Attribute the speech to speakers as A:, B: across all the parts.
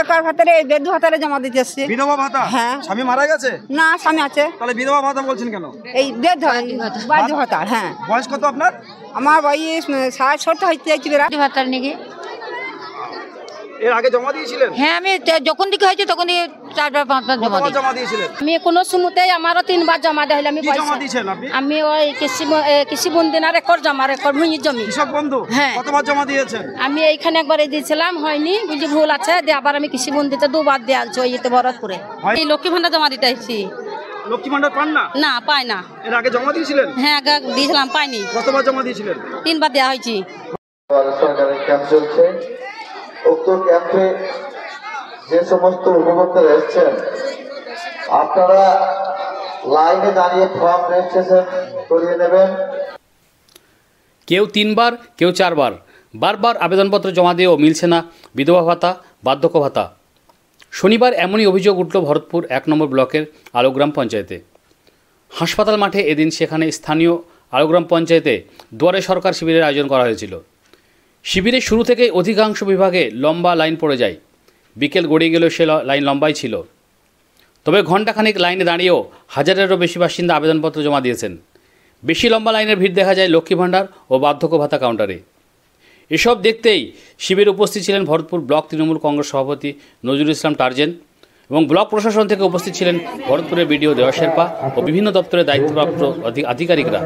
A: বেকার ভাতারে বেদু ভাতারে জমা দিতে এসেছি।
B: বিধবা ভাতা?
A: হ্যাঁ।
B: স্বামী মারা গেছে?
A: না, স্বামী আছে।
B: তাহলে বিধবা ভাতা বলছেন কেন?
A: এই বেদু ভাতা। হ্যাঁ।
B: বয়স কত আপনার?
A: আমার বয়স 60-70 হইতে যাচ্ছে।
C: ভাতার নাকি
B: এর আগে জমা দিয়েছিলেন?
C: হ্যাঁ, আমি যখন দিকে হয়েছে তখন 4-5 বার
B: জমা দিয়েছিলেন?
C: আমি কোনো সময়তেই আমারও 3 বার জমা দেয়। আমি
B: জমা দিয়েছেন আপনি?
C: আমি ওই কৃষি বন্ধুনার রেকর্ড ভূমি জমি।
B: কৃষক বন্ধু?
C: হ্যাঁ।
B: কতবার জমা দিয়েছেন?
C: আমি এইখানে একবারে দিয়েছিলাম, হয়নি, বুঝলি ভুল আছে, আবার আমি কৃষি বন্ধুতে 2 বার দিয়ে আনছি, ওই বরদপুরে। এই লক্ষ্মী ভান্ডার জমা দিতে আসছি।
B: লক্ষ্মী ভান্ডার পান না?
C: না, পাই না।
B: এর আগে জমা দিয়েছিলেন?
C: হ্যাঁ, আগে দিয়েছিলাম, পাইনি।
B: কতবার জমা দিয়েছিলেন?
C: 3 বার দেওয়া হয়েছি।
D: সরকারের ক্যাম্প চলছে। উক্ত ক্যাম্পে যে সমস্ত উপভোক্তারা এসছেন, আপনারা লাইনে দাঁড়িয়ে ফর্ম রেজিস্ট্রেশন করিয়ে নেবেন।
E: কেউ 3 বার, কেউ 4 বার, বারবার আবেদনপত্র জমা দিয়েও মিলছে না বিধবা ভাতা, বার্ধক্য ভাতা। শনিবার এমনই অভিযোগ উঠল ভরতপুর 1 নম্বর ব্লকের আলোগ্রাম পঞ্চায়েতে। হাসপাতাল মাঠে এদিন সেখানে স্থানীয় আলোগ্রাম পঞ্চায়েতে দুয়ারে সরকার শিবিরের আয়োজন করা হয়েছিল। শিবিরের শুরু থেকেই অধিকাংশ বিভাগে লম্বা লাইন পড়ে যায়। বিকেল গড়িয়ে গেলেও সে লাইন লম্বাই ছিল। তবে ঘণ্টাখানেক লাইনে দাঁড়িয়েও হাজারেরও বেশি বাসিন্দা আবেদনপত্র জমা দিয়েছেন। বেশি লম্বা লাইনের ভিড় দেখা যায় লক্ষ্মী ভাণ্ডার ও বার্ধক্য ভাতা কাউন্টারে। এসব দেখতেই শিবিরে উপস্থিত ছিলেন ভরতপুর ব্লক তৃণমূল কংগ্রেস সভাপতি নজরুল ইসলাম টার্জেন এবং ব্লক প্রশাসন থেকে উপস্থিত ছিলেন ভরতপুরের বিডিও দেওয়া শেরপা ও বিভিন্ন দপ্তরের দায়িত্বপ্রাপ্ত আধিকারিকরা।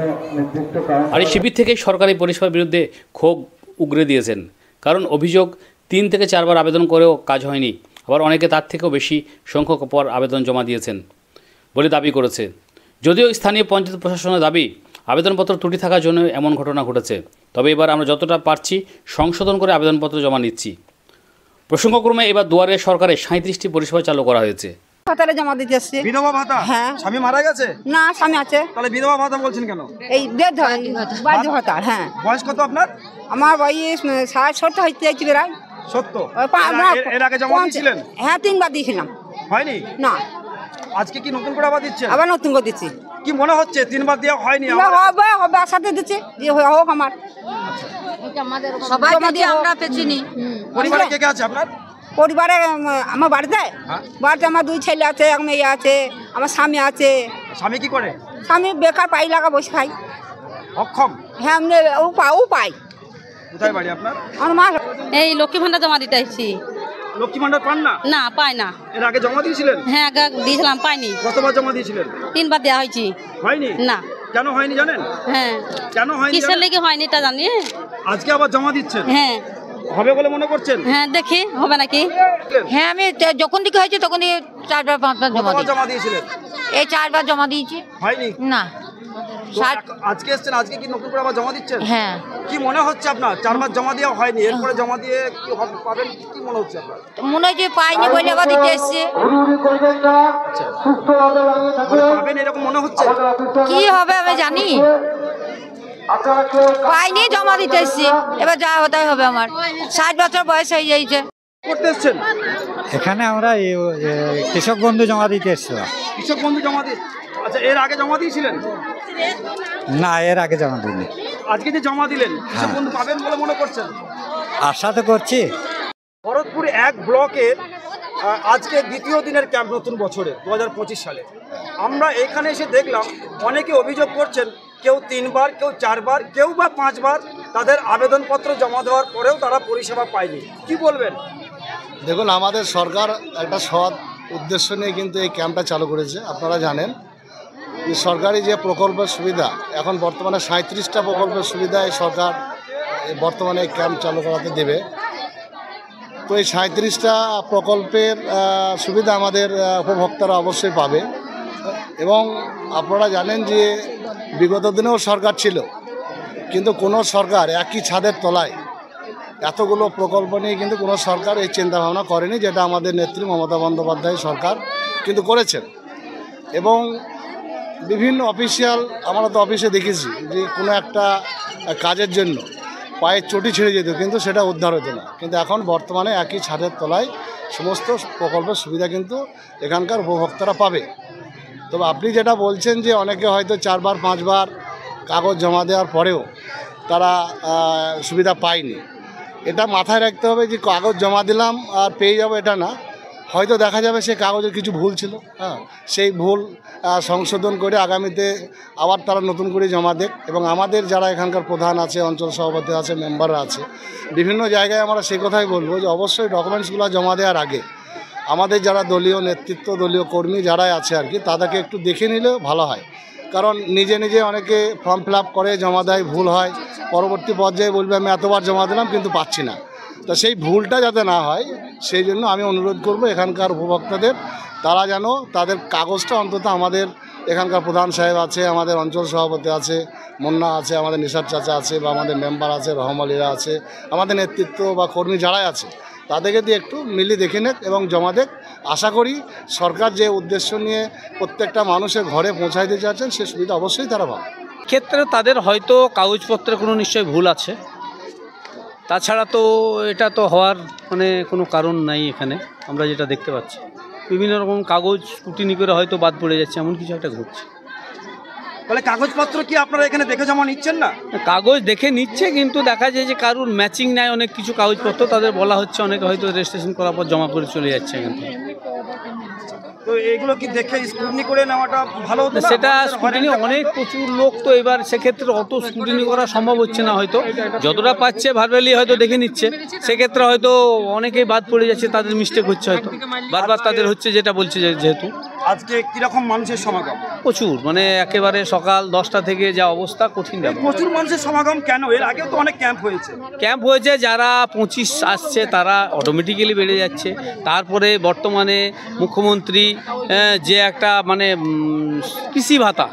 E: আর এই শিবির থেকেই সরকারি পরিষেবার বিরুদ্ধে ক্ষোভ উগরে দিয়েছেন। কারণ অভিযোগ 3 থেকে 4 বার আবেদন করেও কাজ হয়নি, আবার অনেকে তার থেকেও বেশি সংখ্যক পর আবেদন জমা দিয়েছেন বলে দাবি করেছে। যদিও স্থানীয় পঞ্চায়েত প্রশাসনের দাবি আবেদনপত্র ত্রুটি থাকার জন্য এমন ঘটনা ঘটেছে, তবে এবার আমরা যতটা পারছি সংশোধন করে আবেদনপত্র জমা নিচ্ছি। প্রসঙ্গক্রমে এবার দুয়ারে সরকারের 37টি পরিষেবা চালু করা হয়েছে।
A: ভাতারে জমা দিতে এসেছি।
B: বিধবা ভাতা?
A: হ্যাঁ।
B: স্বামী মারা গেছে?
A: না, স্বামী আছে।
B: তাহলে বিধবা ভাতা বলছেন কেন?
A: এই বেদু ভাতা। হ্যাঁ।
B: বয়স কত আপনার?
A: আমার বয়স 60-70 হইতে যাচ্ছে।
B: 70? এর আগে জমা দিয়েছিলেন?
A: হ্যাঁ, 3 বার দিয়েছিলাম।
B: হয়নি?
A: না।
B: আজকে কি নতুন করে আবার দিচ্ছেন?
A: আবার নতুন করে দিচ্ছি।
B: কি মনে হচ্ছে 3 বার দেওয়া হয়নি?
A: হবে সাথে দিচ্ছি যে হোক আমার
C: সবাই আমরা পেছিনি।
B: পরিবারে কে কে আছে আপনার?
A: পরিবারে আমার বাড়িতে আমার 2 ছেলে আছে, 1 মেয়ে আছে, আমার স্বামী আছে।
B: স্বামী কি করে?
A: স্বামী বেকার, পাই লাগা বসে খাই।
B: অক্ষম?
A: হ্যাঁ, ও পাই।
B: কোথায় বাড়ি আপনার?
A: আমার মা।
C: এই লক্ষ্মী ভান্ডার জমা দিতে আসছি।
B: লক্ষ্মী ভান্ডার পান না?
C: না, পাই না।
B: এর আগে জমা দিয়েছিলেন?
C: হ্যাঁ, আগে দিয়েছিলাম, পাইনি।
B: কতবার জমা দিয়েছিলেন?
C: 3 বার দেওয়া হয়েছি।
B: হয়নি?
C: না।
B: কেন হয়নি জানেন?
C: হ্যাঁ।
B: কেন হয়নি?
C: কিসের লেগে হয়নি তা জানি।
B: আজকে আবার জমা দিচ্ছেন?
C: হ্যাঁ।
B: হবে বলে মনে করছেন?
C: হ্যাঁ, দেখি হবে নাকি। হ্যাঁ, আমি যখন দিকে হয়েছে তখন 4-5 বার
B: জমা দিয়েছিলেন?
C: এই 4 বার জমা দিয়েছি।
B: হয়নি?
C: না।
B: আজকে এসছেন, আজকে কি নতুন করে আবার জমা দিচ্ছেন?
C: হ্যাঁ।
B: কি মনে হচ্ছে আপনার? 4 বার জমা দেওয়া হয়নি, এরপরে জমা দিয়ে কি পাবেন কি মনে হচ্ছে আপনার?
C: মনে হচ্ছে পাইনি বলে আবার দিতে এসছে।
B: পাবেন এরকম মনে হচ্ছে?
C: কি হবে আমি জানি, পাইনি, জমা দিতে এসছি। এবার যা হতে হবে। আমার 60 বছর বয়স হয়ে যাইছে।
B: করতে এসছেন?
F: এখানে আমরা কৃষক বন্ধু জমা দিতে এসেছিলাম।
B: কৃষক বন্ধু জমা দিয়ে? আচ্ছা, এর আগে জমা দিয়েছিলেন?
F: না, এর আগে জমা দিইনি।
B: আজকে যে জমা দিলেন, কৃষক বন্ধু পাবেন বলে মনে করছেন?
F: আশা তো করছি।
B: ভরতপুর 1 ব্লকের আজকে 2য় দিনের ক্যাম্প নতুন বছরে 2025 সালে। আমরা এখানে এসে দেখলাম অনেকে অভিযোগ করছেন কেউ 3 বার, কেউ 4 বার, কেউ বা 5 বার তাদের আবেদনপত্র জমা দেওয়ার পরেও তারা পরিষেবা পায়নি। কি বলবেন?
G: দেখুন, আমাদের সরকার একটা সৎ উদ্দেশ্য নিয়ে কিন্তু এই ক্যাম্পটা চালু করেছে। আপনারা জানেন যে সরকারি যে প্রকল্পের সুবিধা, এখন বর্তমানে 37টা প্রকল্পের সুবিধা এই সরকার বর্তমানে এই ক্যাম্প চালু করাতে দেবে। তো এই 37টা প্রকল্পের সুবিধা আমাদের উপভোক্তারা অবশ্যই পাবে। এবং আপনারা জানেন যে বিগত দিনেও সরকার ছিল, কিন্তু কোনো সরকার একই ছাদের তলায় এতগুলো প্রকল্প নিয়ে কিন্তু কোনো সরকার এই চিন্তাভাবনা করেনি, যেটা আমাদের নেত্রী মমতা বন্দ্যোপাধ্যায় সরকার কিন্তু করেছেন। এবং বিভিন্ন অফিসিয়াল, আমরা তো অফিসে দেখেছি যে কোনো একটা কাজের জন্য পায়ের চটি ছিঁড়ে যেত, কিন্তু সেটা উদ্ধার হতো না। কিন্তু এখন বর্তমানে একই ছাদের তলায় সমস্ত প্রকল্পের সুবিধা কিন্তু এখানকার উপভোক্তারা পাবে। তবে আপনি যেটা বলছেন যে অনেকে হয়তো 4 বার 5 বার কাগজ জমা দেওয়ার পরেও তারা সুবিধা পায়নি, এটা মাথায় রাখতে হবে যে কাগজ জমা দিলাম আর পেয়ে যাবো এটা না, হয়তো দেখা যাবে সেই কাগজের কিছু ভুল ছিল, হ্যাঁ, সেই ভুল সংশোধন করে আগামীতে আবার তারা নতুন করে জমা দেখ। এবং আমাদের যারা এখানকার প্রধান আছে, অঞ্চল সভাপতি আছে, মেম্বাররা আছে, বিভিন্ন জায়গায় আমরা সে কথাই বলবো যে অবশ্যই ডকুমেন্টসগুলো জমা দেওয়ার আগে আমাদের যারা দলীয় নেতৃত্ব, দলীয় কর্মী যারাই আছে আর কি, তাদেরকে একটু দেখে নিলে ভালো হয়। কারণ নিজে নিজে অনেকে ফর্ম ফিল আপ করে জমা দেয়, ভুল হয়, পরবর্তী পর্যায়ে বলবে আমি এতবার জমা দিলাম কিন্তু পাচ্ছি না। তো সেই ভুলটা যাতে না হয় সেই জন্য আমি অনুরোধ করব এখানকার উপভোক্তাদের, তারা যেন তাদের কাগজটা অন্তত আমাদের এখানকার প্রধান সাহেব আছে, আমাদের অঞ্চল সভাপতি আছে, মুন্না আছে, আমাদের নিশার চাচা আছে, বা আমাদের মেম্বার আছে, রহমালিরা আছে, আমাদের নেতৃত্ব বা কর্মী যারাই আছে, তাদেরকে দিয়ে একটু মিলিয়ে দেখে নেক এবং জমা দেখ। আশা করি সরকার যে উদ্দেশ্য নিয়ে প্রত্যেকটা মানুষের ঘরে পৌঁছায় দিতে চাচ্ছেন সে সুবিধা অবশ্যই তারা পাবে।
H: ক্ষেত্রে তাদের হয়তো কাগজপত্রের কোনো নিশ্চয়ই ভুল আছে, তাছাড়া তো এটা তো হওয়ার মানে কোনো কারণ নাই। এখানে আমরা যেটা দেখতে পাচ্ছি বিভিন্ন রকম কাগজ স্কুটিনি করে হয়তো বাদ পড়ে যাচ্ছে, এমন কিছু একটা ঘটছে।
B: তাহলে কাগজপত্র কি আপনারা এখানে দেখে জমা নিচ্ছেন না?
H: কাগজ দেখে নিচ্ছে, কিন্তু দেখা যায় যে কারুর ম্যাচিং নেয় অনেক কিছু কাগজপত্র, তাদের বলা হচ্ছে, অনেকে হয়তো রেজিস্ট্রেশন করার পর জমা করে চলে যাচ্ছে এখান থেকে।
B: তো এগুলো কি দেখে স্ক্রুটিনি করে নেওয়াটা ভালো হতো না?
H: সেটা স্ক্রুটিনি অনেক প্রচুর লোক, তো এবার সেক্ষেত্রে অত স্ক্রুটিনি করা সম্ভব হচ্ছে না। হয়তো যতটা পাচ্ছে ভার্বালি হয়তো দেখে নিচ্ছে, সেক্ষেত্রে হয়তো অনেকেই বাদ পড়ে যাচ্ছে, তাদের মিস্টেক হচ্ছে, হয়তো বারবার তাদের হচ্ছে যেটা বলছে। যেহেতু
B: আজকে কিরকম মানুষের সমাগম?
H: প্রচুর, মানে একেবারে সকাল 10টা থেকে যা অবস্থা, কঠিন ব্যাপার।
B: প্রচুর মানুষের সমাগম কেন? এর আগেও তো অনেক ক্যাম্প হয়েছে।
H: যারা 25 আসছে তারা অটোমেটিক্যালি বেড়ে যাচ্ছে। তারপরে বর্তমানে মুখ্যমন্ত্রী যে একটা মানে কৃষি ভাতা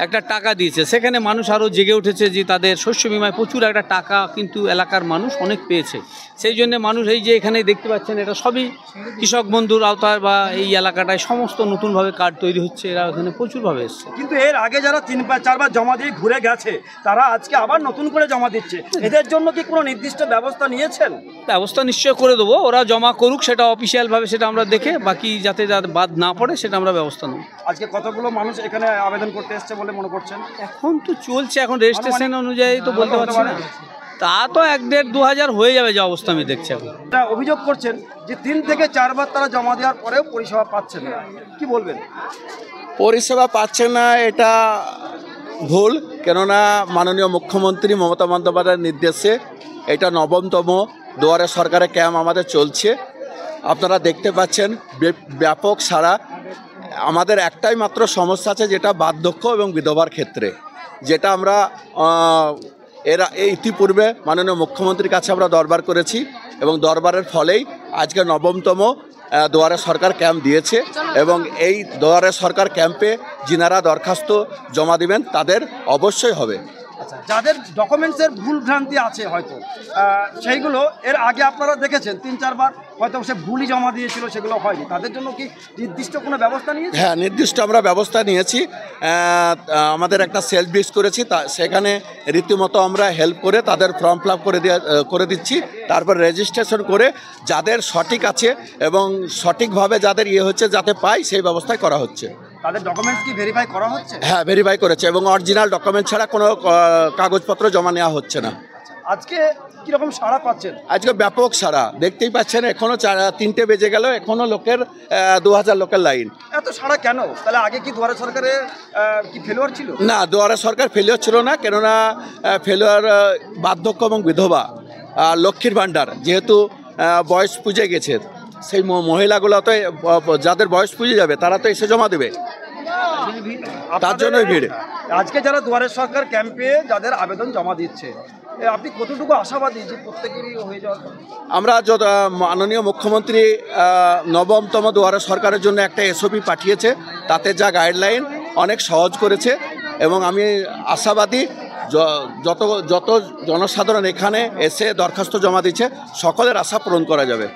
H: একটা টাকা দিয়েছে, সেখানে মানুষ আরও জেগে উঠেছে যে তাদের শস্য বিমায় প্রচুর একটা টাকা কিন্তু এলাকার মানুষ অনেক পেয়েছে। সেই জন্য মানুষ এই যে এখানে দেখতে পাচ্ছেন, এটা সবই কৃষক বন্ধুর আওতায় বা এই এলাকাটায় সমস্ত নতুনভাবে কার্ড তৈরি হচ্ছে, এরা এখানে প্রচুরভাবে এসছে।
B: কিন্তু এর আগে যারা 3-4 বার জমা দিয়ে ঘুরে গেছে, তারা আজকে আবার নতুন করে জমা দিচ্ছে। এদের জন্য কি কোনো নির্দিষ্ট ব্যবস্থা নিয়েছেন?
H: ব্যবস্থা নিশ্চয় করে দেবো, ওরা জমা করুক, সেটা অফিসিয়ালভাবে সেটা আমরা দেখে, বাকি যাতে বাদ না পড়ে সেটা আমরা ব্যবস্থা নেব।
B: আজকে কতগুলো মানুষ এখানে আবেদন করতে এসছে বলে মনে করছেন?
H: এখন তো চলছে, এখন রেজিস্ট্রেশন অনুযায়ী তো বলতে পারছি না, তা তো 1-1.5-2 হয়ে যাবে যে অবস্থা আমি দেখছি। এখন
B: অভিযোগ করছেন যে 3 থেকে 4 বার তারা জমা দেওয়ার পরেও পরিষেবা পাচ্ছেন না, কি বলবেন?
I: পরিষেবা পাচ্ছে না এটা ভুল, কেননা মাননীয় মুখ্যমন্ত্রী মমতা বন্দ্যোপাধ্যায়ের নির্দেশে এটা 9তম দুয়ারে সরকারের ক্যাম্প আমাদের চলছে। আপনারা দেখতে পাচ্ছেন ব্যাপক সারা। আমাদের একটাই মাত্র সমস্যা আছে, যেটা বার্ধক্য এবং বিধবার ক্ষেত্রে, যেটা আমরা ইতিপূর্বে মাননীয় মুখ্যমন্ত্রীর কাছে আমরা দরবার করেছি এবং দরবারের ফলেই আজকে 9তম দুয়ারে সরকার ক্যাম্প দিয়েছে। এবং এই দুয়ারে সরকার ক্যাম্পে যিনারা দরখাস্ত জমা দিবেন তাদের অবশ্যই হবে।
B: যাদের ডকুমেন্টসের ভুল ভ্রান্তি আছে হয়তো সেইগুলো এর আগে আপনারা দেখেছেন 3-4 বার হয়তো সে ভুলই জমা দিয়েছিল, সেগুলো হয়নি, তাদের জন্য কি নির্দিষ্ট কোনো ব্যবস্থা নিয়েছে?
I: হ্যাঁ, নির্দিষ্ট আমরা ব্যবস্থা নিয়েছি। আমাদের একটা সেলফ ডিস করেছি, সেখানে রীতিমতো আমরা হেল্প করে তাদের ফর্ম ফিল আপ করে দিচ্ছি। তারপর রেজিস্ট্রেশন করে যাদের সঠিক আছে এবং সঠিকভাবে যাদের হচ্ছে যাতে পাই, সেই ব্যবস্থাই করা হচ্ছে।
B: তাদের ডকুমেন্টস কি ভেরিফাই করা হচ্ছে?
I: হ্যাঁ, ভেরিফাই করেছে এবং অরিজিনাল ডকুমেন্ট ছাড়া কোনো কাগজপত্র জমা নেওয়া হচ্ছে না।
B: আজকে কীরকম সাড়া পাচ্ছেন?
I: আজকে ব্যাপক সাড়া দেখতেই পাচ্ছেন। এখনও 3টে বেজে গেল, এখনও লোকের 2000 লোকের লাইন।
B: এত সাড়া কেন? তাহলে আগে কি দুয়ারে সরকারে কি ফেলিওর ছিল?
I: না, দুয়ারে সরকার ফেলিওর ছিল না, কেননা ফেলিওর বার্ধক্য এবং বিধবা, লক্ষ্মীর ভাণ্ডার যেহেতু বয়স পুজে গেছে, সেই মহিলাগুলো তো যাদের বয়স পুজে যাবে তারা তো এসে জমা দেবে, তার জন্যই ভিড়।
B: আজকে যারা দুয়ারে সরকার ক্যাম্পে যাদের আবেদন জমা দিচ্ছে, আপনি কতটুকু আশাবাদী যে প্রত্যেকেরই হয়ে যাওয়ার?
I: আমরা মাননীয় মুখ্যমন্ত্রী 9তম দুয়ারে সরকারের জন্য একটা SOP পাঠিয়েছে, তাতে যা গাইডলাইন অনেক সহজ করেছে এবং আমি আশাবাদী যত জনসাধারণ এখানে এসে দরখাস্ত জমা দিচ্ছে সকলের আশা পূরণ করা যাবে।